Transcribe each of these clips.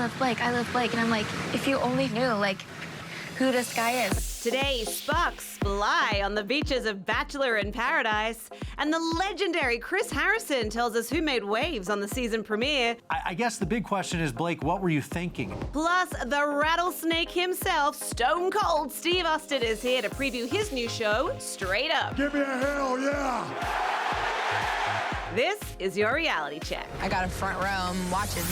love Blake, I love Blake. And I'm like, if you only knew, like, who this guy is. Today, sparks fly on the beaches of Bachelor in Paradise, and the legendary Chris Harrison tells us who made waves on the season premiere. I guess the big question is, Blake, what were you thinking? Plus, the rattlesnake himself, Stone Cold Steve Austin, is here to preview his new show, Straight Up. Give me a hell yeah! This is your reality check. I got a front row, I'm watching.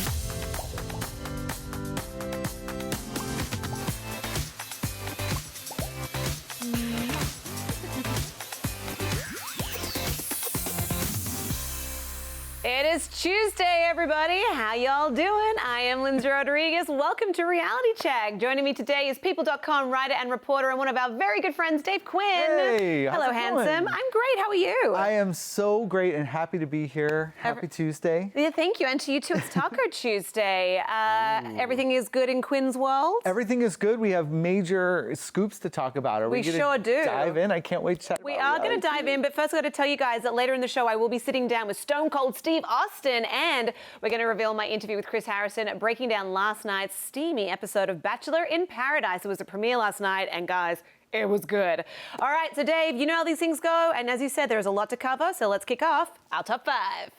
It is Tuesday, everybody. How y'all doing? I am Lyndsey Rodrigues. Welcome to Reality Check. Joining me today is People.com writer and reporter and one of our very good friends, Dave Quinn. Hey, how's hello, it handsome. going? I'm great. How are you? I am so great and happy to be here. Happy Tuesday. Yeah, thank you. And to you too, it's Taco Tuesday. Everything is good in Quinn's world? Everything is good. We have major scoops to talk about. Are We gonna sure do. Dive in. I can't wait to chat We about are going to dive in, but first I've got to tell you guys that later in the show I will be sitting down with Stone Cold Steve Austin, and we're going to reveal my interview with Chris Harrison, breaking down last night's steamy episode of Bachelor in Paradise. It was a premiere last night, and guys, it was good. All right, so Dave, you know how these things go, and as you said, there's a lot to cover, so let's kick off our top 5.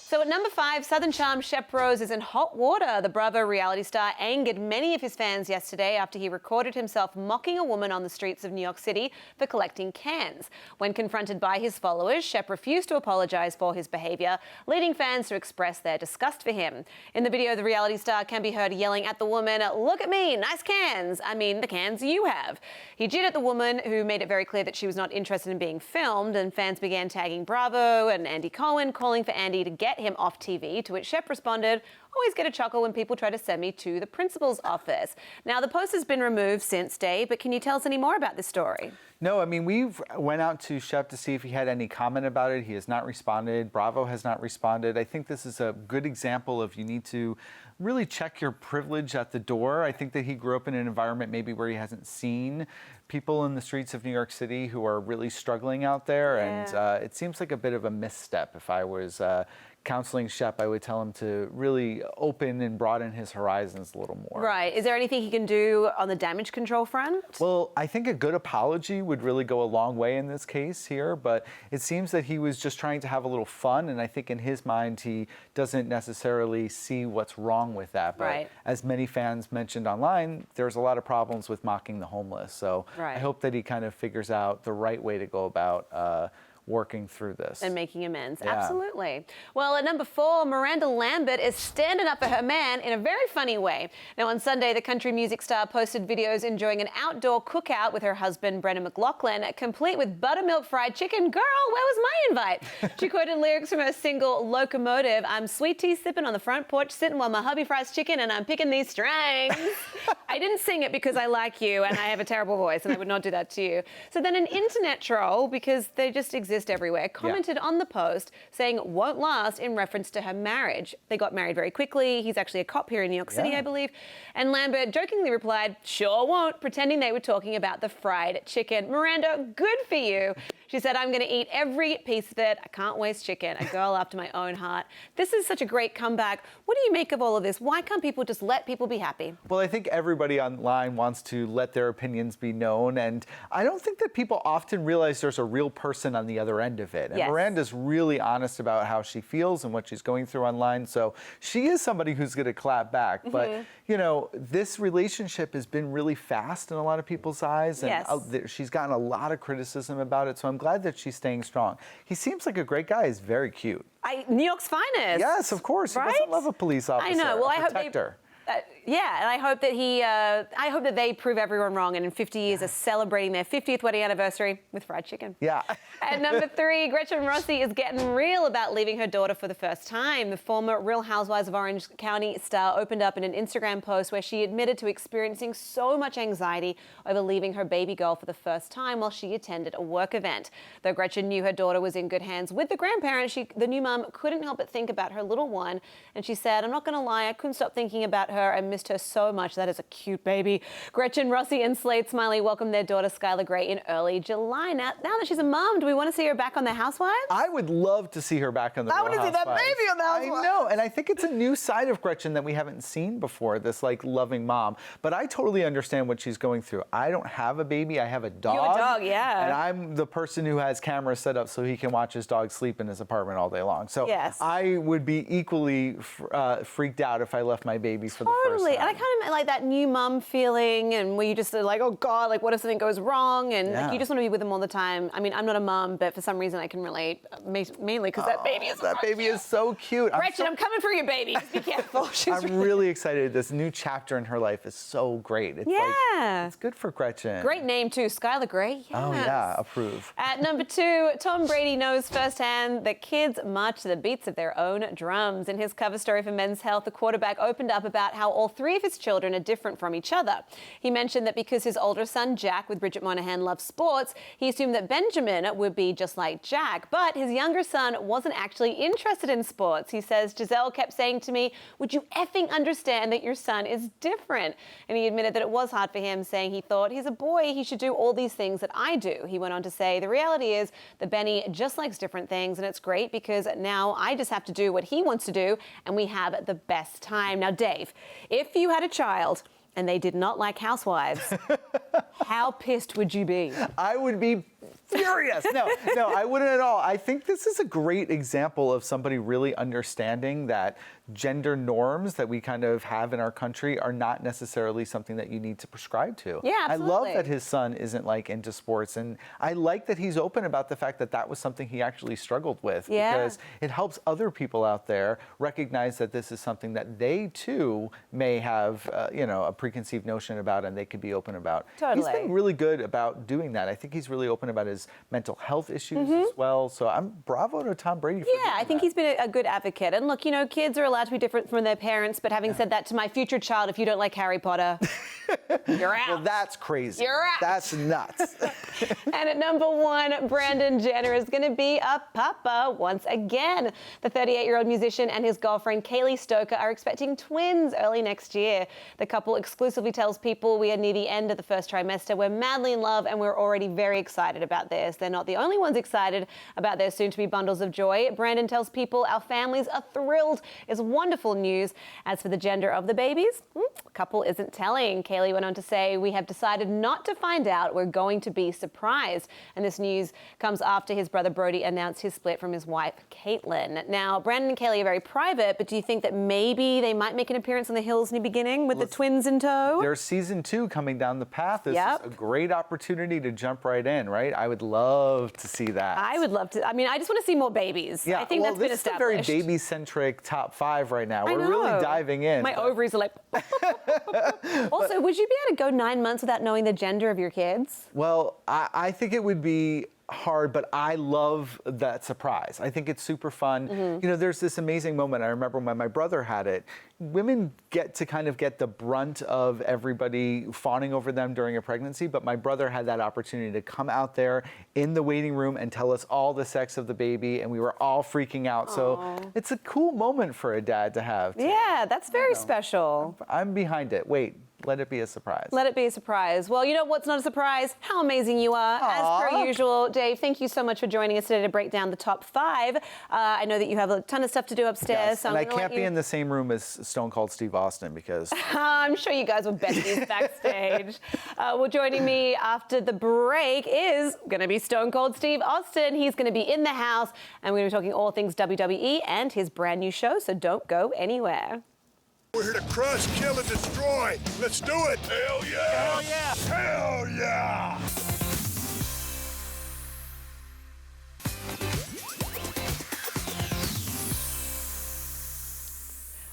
So at number 5, Southern Charm Shep Rose is in hot water. The Bravo reality star angered many of his fans yesterday after he recorded himself mocking a woman on the streets of New York City for collecting cans. When confronted by his followers, Shep refused to apologize for his behavior, leading fans to express their disgust for him. In the video, the reality star can be heard yelling at the woman, "Look at me, nice cans. I mean, the cans you have." He jeered at the woman, who made it very clear that she was not interested in being filmed, and fans began tagging Bravo and Andy Cohen, calling for Andy to get him off TV, to which Shep responded, "Always get a chuckle when people try to send me to the principal's office." Now, the post has been removed since, Dave, but can you tell us any more about this story? No, I mean, we've went out to Shep to see if he had any comment about it. He has not responded. Bravo has not responded. I think this is a good example of you need to really check your privilege at the door. I think that he grew up in an environment maybe where he hasn't seen people in the streets of New York City who are really struggling out there. Yeah. And it seems like a bit of a misstep. If I was counseling Shep, I would tell him to really open and broaden his horizons a little more. Right. Is there anything he can do on the damage control front? Well, I think a good apology would really go a long way in this case here, but it seems that he was just trying to have a little fun, and I think in his mind he doesn't necessarily see what's wrong with that. But Right. as many fans mentioned online, there's a lot of problems with mocking the homeless. So Right. I hope that he kind of figures out the right way to go about working through this. And making amends. Yeah. Absolutely. Well, at number 4, Miranda Lambert is standing up for her man in a very funny way. Now, on Sunday, the country music star posted videos enjoying an outdoor cookout with her husband, Brendan McLaughlin, complete with buttermilk fried chicken. Girl, where was my invite? She quoted lyrics from her single, Locomotive. "I'm sweet tea sipping on the front porch, sitting while my hubby fries chicken, and I'm picking these strings." I didn't sing it because I like you and I have a terrible voice, and I would not do that to you. So then an internet troll, because they just exist everywhere, commented on the post saying "won't last" in reference to her marriage. They got married very quickly. He's actually a cop here in New York City, Yeah. I believe. And Lambert jokingly replied, "Sure won't," pretending they were talking about the fried chicken. Miranda, good for you. She said, "I'm going to eat every piece of it. I can't waste chicken. A girl after my own heart." This is such a great comeback. What do you make of all of this? Why can't people just let people be happy? Well, I think everybody online wants to let their opinions be known, and I don't think that people often realize there's a real person on the other end of it. And Yes. Miranda's really honest about how she feels and what she's going through online, so she is somebody who's going to clap back. But, you know, this relationship has been really fast in a lot of people's eyes, and Yes. she's gotten a lot of criticism about it, so I'm glad that she's staying strong. He seems like a great guy. He's very cute. New York's finest. Yes, of course. Right? Who doesn't love a police officer? I know. Well, a I hope protector? yeah, and I hope that I hope that they prove everyone wrong, and in 50 years are celebrating their 50th wedding anniversary with fried chicken. Yeah. At number 3, Gretchen Rossi is getting real about leaving her daughter for the first time. The former Real Housewives of Orange County star opened up in an Instagram post where she admitted to experiencing so much anxiety over leaving her baby girl for the first time while she attended a work event. Though Gretchen knew her daughter was in good hands with the grandparents, the new mum couldn't help but think about her little one, and she said, "I'm not going to lie, I couldn't stop thinking about her and missed her so much. That is a cute baby. Gretchen Rossi and Slade Smiley welcomed their daughter Skylar Grey in early July. Now that she's a mum, do we want to see her back on The Housewives? I would love to see her back on the Real want to see that Housewives. baby on The Housewives. I know, and I think it's a new side of Gretchen that we haven't seen before, this like loving mom. But I totally understand what she's going through. I don't have a baby, I have a dog. You have a dog, yeah. And I'm the person who has cameras set up so he can watch his dog sleep in his apartment all day long. So yes. I would be equally freaked out if I left my baby for the first time. And I kind of like that new mum feeling, and where you just are like, oh God, like what if something goes wrong? And like, you just want to be with them all the time. I mean, I'm not a mum, but for some reason I can relate, mainly because that baby is so cute. Gretchen, I'm coming for you, baby. Just be careful. I'm really excited. This new chapter in her life is so great. It's it's good for Gretchen. Great name too, Skylar Grey. Yes. Oh yeah, approve. At number 2, Tom Brady knows firsthand that kids march to the beats of their own drums. In his cover story for Men's Health, the quarterback opened up about how all 3 of his children are different from each other. He mentioned that because his older son, Jack, with Bridget Moynahan, loves sports, he assumed that Benjamin would be just like Jack. But his younger son wasn't actually interested in sports. He says, Giselle kept saying to me, would you effing understand that your son is different? And he admitted that it was hard for him, saying he thought he's a boy, he should do all these things that I do. He went on to say, the reality is that Benny just likes different things, and it's great because now I just have to do what he wants to do, and we have the best time. Now, Dave, if you had a child and they did not like Housewives, how pissed would you be? I would be furious. No, I wouldn't at all. I think this is a great example of somebody really understanding that gender norms that we kind of have in our country are not necessarily something that you need to prescribe to. Yeah, absolutely. I love that his son isn't like into sports, and I like that he's open about the fact that that was something he actually struggled with, because it helps other people out there recognize that this is something that they too may have, a preconceived notion about, and they could be open about. Totally. He's been really good about doing that. I think he's really open about his mental health issues as well. So I'm bravo to Tom Brady for doing I think he's been a good advocate. And look, kids are allowed to be different from their parents, but having said that, to my future child, if you don't like Harry Potter, you're out. Well, that's crazy. You're out. That's nuts. And at number 1, Brandon Jenner is going to be a papa once again. The 38-year-old musician and his girlfriend, Kaylee Stoker, are expecting twins early next year. The couple exclusively tells people we are near the end of the first trimester. We're madly in love, and we're already very excited about this. They're not the only ones excited about their soon-to-be bundles of joy. Brandon tells people our families are thrilled. It's wonderful news. As for the gender of the babies, the couple isn't telling. Kaylee went on to say, we have decided not to find out. We're going to be surprised. And this news comes after his brother Brody announced his split from his wife, Caitlin. Now, Brandon and Kaylee are very private, but do you think that maybe they might make an appearance on The Hills in the beginning with the twins in tow? There's season 2 coming down the path. This is a great opportunity to jump right in, right? I would love to see that. I would love to. I mean, I just want to see more babies. Yeah, I think that's been this established. is a very baby-centric top 5 right now. We're really diving in. My ovaries are like... Also, would you be able to go 9 months without knowing the gender of your kids? Well, I think it would be hard, but I love that surprise. I think it's super fun. There's this amazing moment. I remember when my brother had it. Women get to kind of get the brunt of everybody fawning over them during a pregnancy, but my brother had that opportunity to come out there in the waiting room and tell us all the sex of the baby, and we were all freaking out. Aww. So it's a cool moment for a dad to have. Yeah, that's very special. I'm behind it. Wait. Let it be a surprise. Let it be a surprise. Well, you know what's not a surprise? How amazing you are. As per usual, Dave, thank you so much for joining us today to break down the top 5. I know that you have a ton of stuff to do upstairs. Yes, so and I can't be in the same room as Stone Cold Steve Austin because... I'm sure you guys were besties backstage. Well, joining me after the break is going to be Stone Cold Steve Austin. He's going to be in the house, and we're going to be talking all things WWE and his brand new show, so don't go anywhere. We're here to crush, kill, and destroy. Let's do it. Hell yeah. Hell yeah. Hell yeah.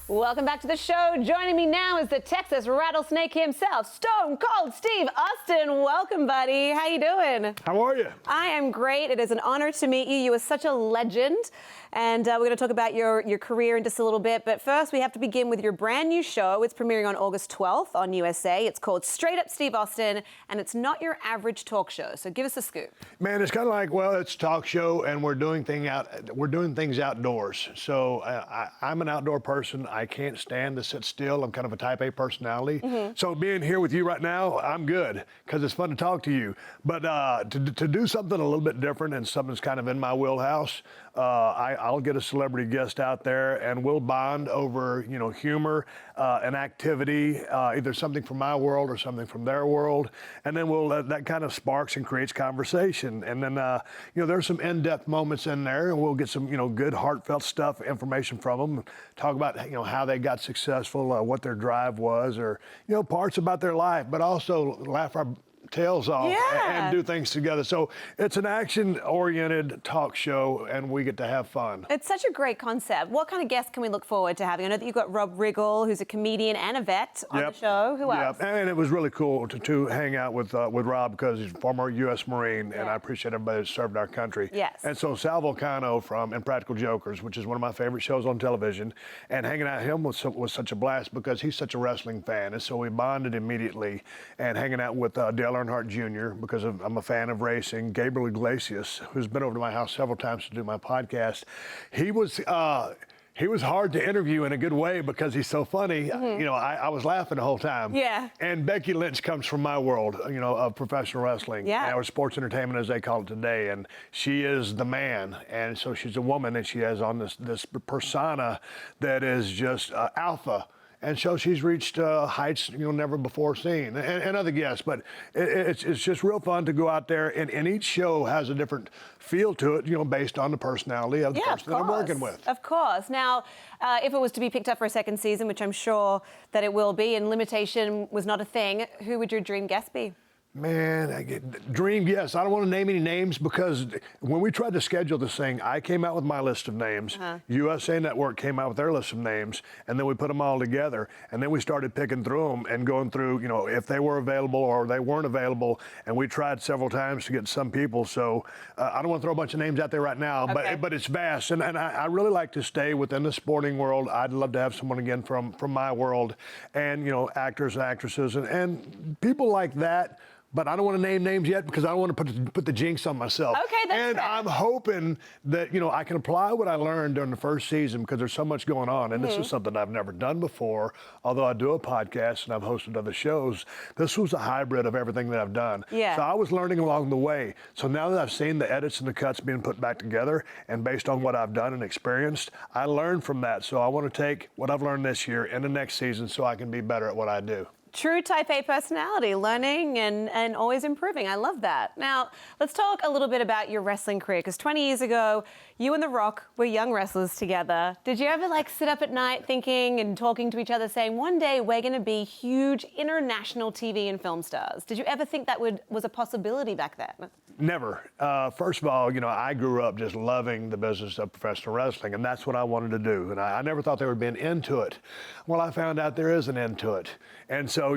Welcome back to the show. Joining me now is the Texas rattlesnake himself, Stone Cold Steve Austin. Welcome, buddy. How you doing? How are you? I am great. It is an honor to meet you. You are such a legend. And we're going to talk about your career in just a little bit. But first, we have to begin with your brand new show. It's premiering on August 12th on USA. It's called Straight Up Steve Austin, and it's not your average talk show. So give us a scoop. Man, it's kind of like, well, it's a talk show, and we're doing things outdoors. So I'm an outdoor person. I I can't stand to sit still. I'm kind of a type A personality. So being here with you right now, I'm good because it's fun to talk to you. But to do something a little bit different and something that's kind of in my wheelhouse, I'll get a celebrity guest out there and we'll bond over, humor, an activity, either something from my world or something from their world. And then that kind of sparks and creates conversation. And then, there's some in-depth moments in there and we'll get some, good heartfelt stuff, information from them, talk about, how they got successful, what their drive was, or, parts about their life, but also laugh our tails off and do things together. So it's an action-oriented talk show, and we get to have fun. It's such a great concept. What kind of guests can we look forward to having? I know that you've got Rob Riggle, who's a comedian and a vet on the show. Who else? And it was really cool to hang out with Rob because he's a former U.S. Marine, and I appreciate everybody that served our country. Yes. And so Sal Vulcano from Impractical Jokers, which is one of my favorite shows on television, and hanging out with him was such a blast because he's such a wrestling fan, and so we bonded immediately. And hanging out with Dale Earnhardt Jr. because I'm a fan of racing. Gabriel Iglesias, who's been over to my house several times to do my podcast, he was hard to interview in a good way because he's so funny. I was laughing the whole time. Yeah. And Becky Lynch comes from my world, of professional wrestling, or sports entertainment as they call it today. And she is the man. And so she's a woman, and she has on this persona that is just alpha. And so she's reached heights never before seen, and other guests. But it's just real fun to go out there, and each show has a different feel to it, based on the personality of the person that I'm working with. Of course. Now, if it was to be picked up for a second season, which I'm sure that it will be, and limitation was not a thing, who would your dream guest be? Man, dream, yes. I don't want to name any names because when we tried to schedule this thing, I came out with my list of names. USA Network came out with their list of names, and then we put them all together. And then we started picking through them and going through, if they were available or they weren't available. And we tried several times to get some people. So I don't want to throw a bunch of names out there right now, but it's vast. And I really like to stay within the sporting world. I'd love to have someone again from my world, and actors and actresses and people like that. But I don't want to name names yet because I don't want to put the jinx on myself. Okay, that's And fair. I'm hoping that, I can apply what I learned during the first season because there's so much going on. And this is something I've never done before. Although I do a podcast and I've hosted other shows, this was a hybrid of everything that I've done. Yeah. So I was learning along the way. So now that I've seen the edits and the cuts being put back together, and based on what I've done and experienced, I learned from that. So I want to take what I've learned this year in the next season so I can be better at what I do. True type A personality, learning and always improving. I love that. Now, let's talk a little bit about your wrestling career, because 20 years ago, you and The Rock were young wrestlers together. Did you ever sit up at night thinking and talking to each other saying, one day we're going to be huge international TV and film stars? Did you ever think that was a possibility back then? Never. First of all, I grew up just loving the business of professional wrestling, and that's what I wanted to do. And I never thought there would be an end to it. Well, I found out there is an end to it. And so,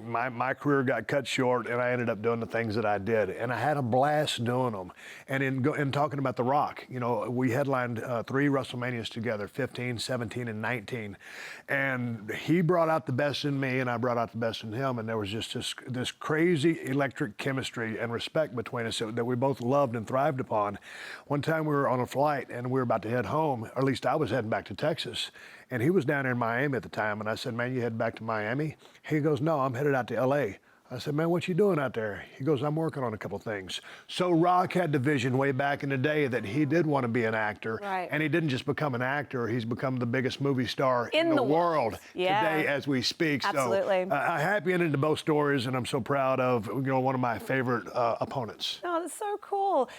my career got cut short, and I ended up doing the things that I did. And I had a blast doing them. And in talking about The Rock, we headlined 3 WrestleManias together, 15, 17, and 19. And he brought out the best in me, and I brought out the best in him. And there was just this crazy electric chemistry and respect between us that we both loved and thrived upon. One time we were on a flight, and we were about to head home, or at least I was heading back to Texas. And he was down in Miami at the time, and I said, man, you headed back to Miami? He goes, no, I'm headed out to L.A. I said, man, what you doing out there? He goes, I'm working on a couple things. So Rock had the vision way back in the day that he did want to be an actor. Right. And he didn't just become an actor, he's become the biggest movie star in the world today as we speak. Absolutely. So a happy ending to both stories, and I'm so proud of one of my favorite opponents. Oh, that's so cool.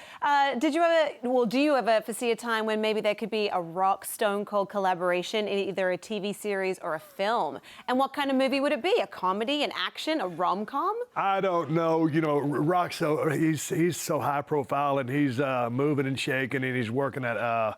Do you ever foresee a time when maybe there could be a Rock Stone Cold collaboration in either a TV series or a film? And what kind of movie would it be? A comedy, an action, a rom-com? I don't know. Rock's he's so high profile, and he's moving and shaking, and he's working at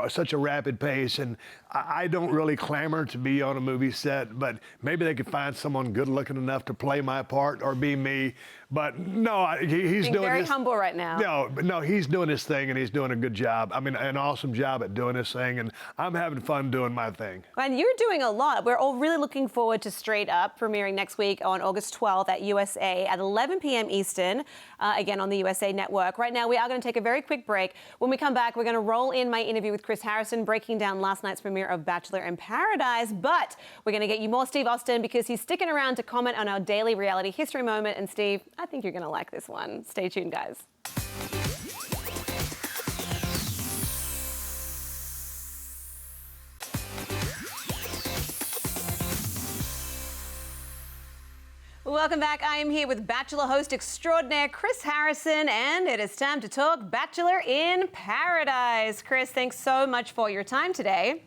such a rapid pace. And I don't really clamor to be on a movie set, but maybe they could find someone good looking enough to play my part or be me. But no, he's Being doing very his, humble right now. No, he's doing his thing, and he's doing a good job. I mean, an awesome job at doing his thing, and I'm having fun doing my thing. And you're doing a lot. We're all really looking forward to Straight Up, premiering next week on August 12th at USA at 11 p.m. Eastern, again on the USA Network. Right now, we are going to take a very quick break. When we come back, we're going to roll in my interview with Chris Harrison, breaking down last night's premiere of Bachelor in Paradise. But we're going to get you more Steve Austin because he's sticking around to comment on our daily reality history moment. And Steve, I think you're going to like this one. Stay tuned, guys. Welcome back. I am here with Bachelor host extraordinaire Chris Harrison, and it is time to talk Bachelor in Paradise. Chris, thanks so much for your time today.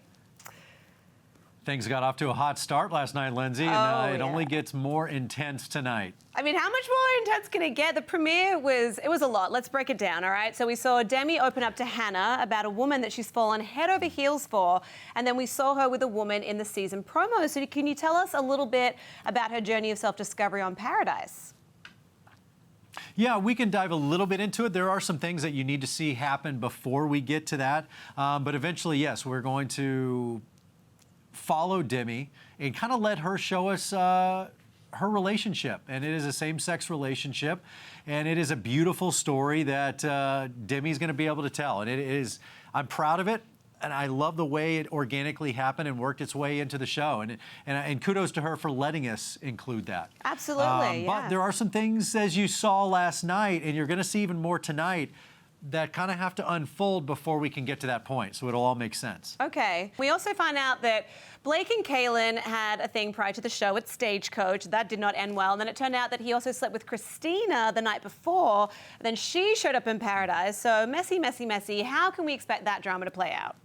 Things got off to a hot start last night, Lyndsey, and it only gets more intense tonight. I mean, how much more intense can it get? The premiere was a lot. Let's break it down, all right? So we saw Demi open up to Hannah about a woman that she's fallen head over heels for, and then we saw her with a woman in the season promo. So can you tell us a little bit about her journey of self-discovery on Paradise? Yeah, we can dive a little bit into it. There are some things that you need to see happen before we get to that. But eventually, yes, we're going to follow Demi and kind of let her show us her relationship. And it is a same-sex relationship. And it is a beautiful story that Demi's going to be able to tell. And it is, I'm proud of it. And I love the way it organically happened and worked its way into the show. And kudos to her for letting us include that. Absolutely, yeah. But there are some things, as you saw last night, and you're going to see even more tonight, that kind of have to unfold before we can get to that point. So it'll all make sense. Okay. We also find out that Blake and Kaylin had a thing prior to the show at Stagecoach. That did not end well. And then it turned out that he also slept with Christina the night before. Then she showed up in Paradise. So messy, messy, messy. How can we expect that drama to play out?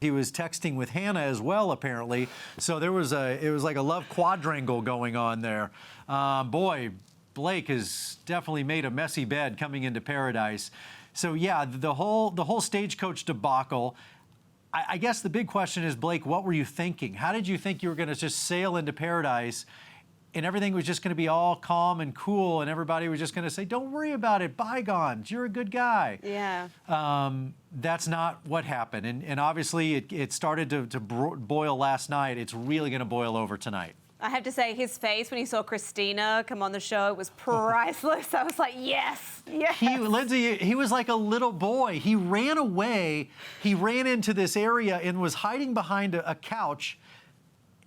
He was texting with Hannah as well, apparently. So it was like a love quadrangle going on there. Boy, Blake has definitely made a messy bed coming into Paradise. So yeah, the whole Stagecoach debacle. I guess the big question is, Blake, what were you thinking? How did you think you were going to just sail into Paradise and everything was just going to be all calm and cool and everybody was just going to say, don't worry about it, bygones, you're a good guy? Yeah. That's not what happened. And obviously it started to boil last night. It's really going to boil over tonight. I have to say, his face when he saw Christina come on the show was priceless. I was like, yes, yes. Lyndsey, he was like a little boy. He ran away. He ran into this area and was hiding behind a couch.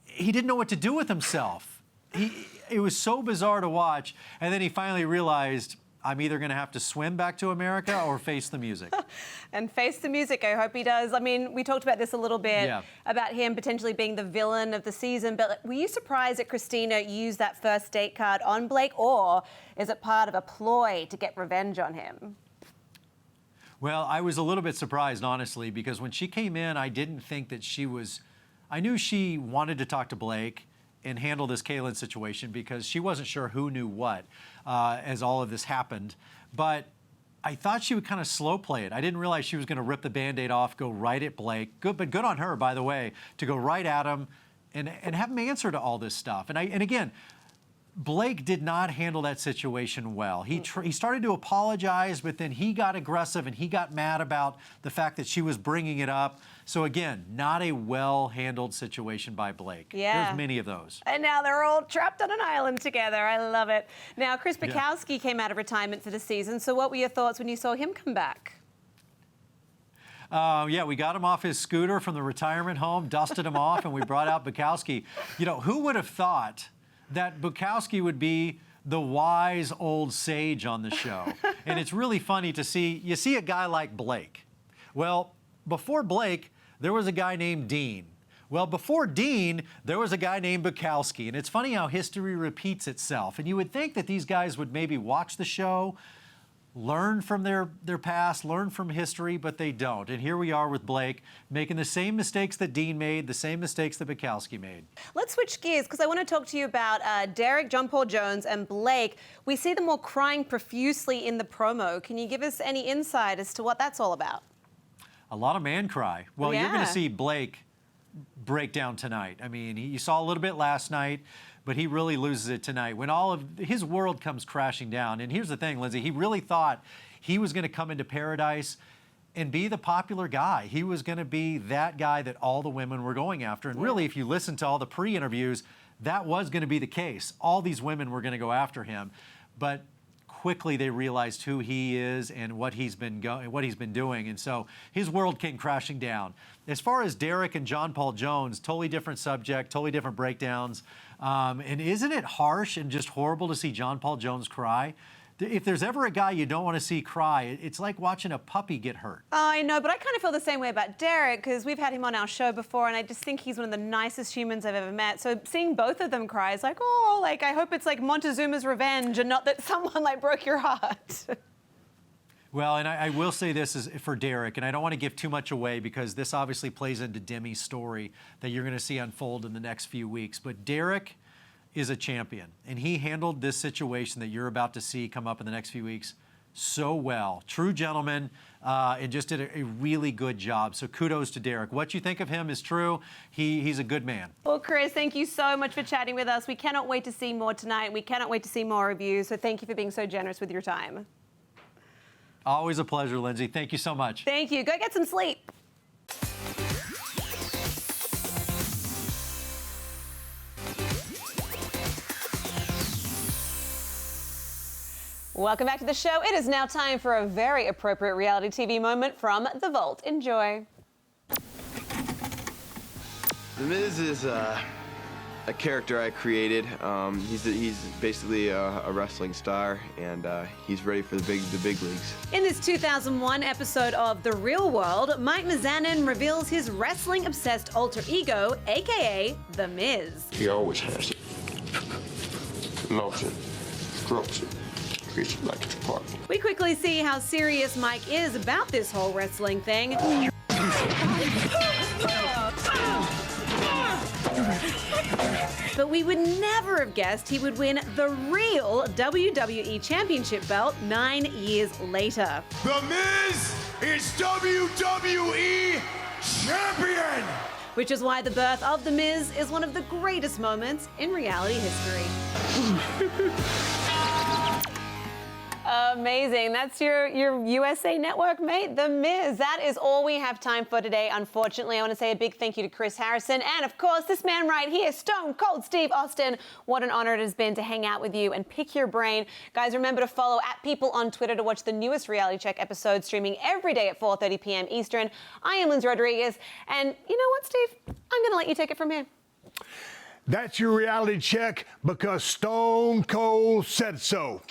He didn't know what to do with himself. It was so bizarre to watch. And then he finally realized, I'm either going to have to swim back to America or face the music. And face the music, I hope he does. I mean, we talked about this a little bit, about him potentially being the villain of the season, but were you surprised that Christina used that first date card on Blake, or is it part of a ploy to get revenge on him? Well, I was a little bit surprised, honestly, because when she came in, I didn't think that I knew she wanted to talk to Blake and handle this Kaylin situation because she wasn't sure who knew what as all of this happened. But I thought she would kind of slow play it. I didn't realize she was going to rip the Band-Aid off, go right at Blake. Good on her, by the way, to go right at him and have him answer to all this stuff. And again, Blake did not handle that situation well. He started to apologize, but then he got aggressive and he got mad about the fact that she was bringing it up. So again, not a well-handled situation by Blake. Yeah. There's many of those. And now they're all trapped on an island together. I love it. Now, Chris Bukowski came out of retirement for the season. So what were your thoughts when you saw him come back? Yeah, we got him off his scooter from the retirement home, dusted him off, and we brought out Bukowski. You know, who would have thought that Bukowski would be the wise old sage on the show? And it's really funny to see, you see a guy like Blake. Well, before Blake, there was a guy named Dean. Well, before Dean, there was a guy named Bukowski. And it's funny how history repeats itself. And you would think that these guys would maybe watch the show, learn from their past, learn from history, but they don't. And here we are with Blake making the same mistakes that Dean made, the same mistakes that Bukowski made. Let's switch gears because I want to talk to you about Derek, John Paul Jones, and Blake. We see them all crying profusely in the promo. Can you give us any insight as to what that's all about? A lot of man cry. Well, you're going to see Blake break down tonight. I mean, you saw a little bit last night, but he really loses it tonight when all of his world comes crashing down. And here's the thing, Lyndsey, he really thought he was going to come into Paradise and be the popular guy. He was going to be that guy that all the women were going after. And really, if you listen to all the pre-interviews, that was going to be the case. All these women were going to go after him. But quickly they realized who he is and what he's been doing, and so his world came crashing down. As far as Derek and John Paul Jones, totally different subject, totally different breakdowns. And isn't it harsh and just horrible to see John Paul Jones cry? If there's ever a guy you don't want to see cry, it's like watching a puppy get hurt. I know, but I kind of feel the same way about Derek, because we've had him on our show before, and I just think he's one of the nicest humans I've ever met. So seeing both of them cry is like, oh, like, I hope it's like Montezuma's revenge and not that someone like broke your heart. Well, and I will say this is for Derek, and I don't want to give too much away because this obviously plays into Demi's story that you're going to see unfold in the next few weeks. But Derek is a champion, and he handled this situation that you're about to see come up in the next few weeks so well. True gentleman, and just did a really good job. So kudos to Derek. What you think of him is true. He's a good man. Well, Chris, thank you so much for chatting with us. We cannot wait to see more tonight. We cannot wait to see more of you. So thank you for being so generous with your time. Always a pleasure, Lyndsey. Thank you so much. Thank you. Go get some sleep. Welcome back to the show. It is now time for a very appropriate reality TV moment from The Vault. Enjoy. The Miz is a character I created. He's basically a wrestling star, and he's ready for the big leagues. In this 2001 episode of The Real World, Mike Mizanin reveals his wrestling-obsessed alter ego, a.k.a. The Miz. He always has it. Loves it. Grows it. Treats it like it's part. We quickly see how serious Mike is about this whole wrestling thing. But we would never have guessed he would win the real WWE Championship belt 9 years later. The Miz is WWE Champion! Which is why the birth of The Miz is one of the greatest moments in reality history. Amazing. That's your USA Network mate, The Miz. That is all we have time for today. Unfortunately, I want to say a big thank you to Chris Harrison and, of course, this man right here, Stone Cold Steve Austin. What an honor it has been to hang out with you and pick your brain. Guys, remember to follow @People on Twitter to watch the newest Reality Check episode streaming every day at 4:30 p.m. Eastern. I am Lyndsey Rodrigues. And you know what, Steve? I'm going to let you take it from here. That's your reality check because Stone Cold said so.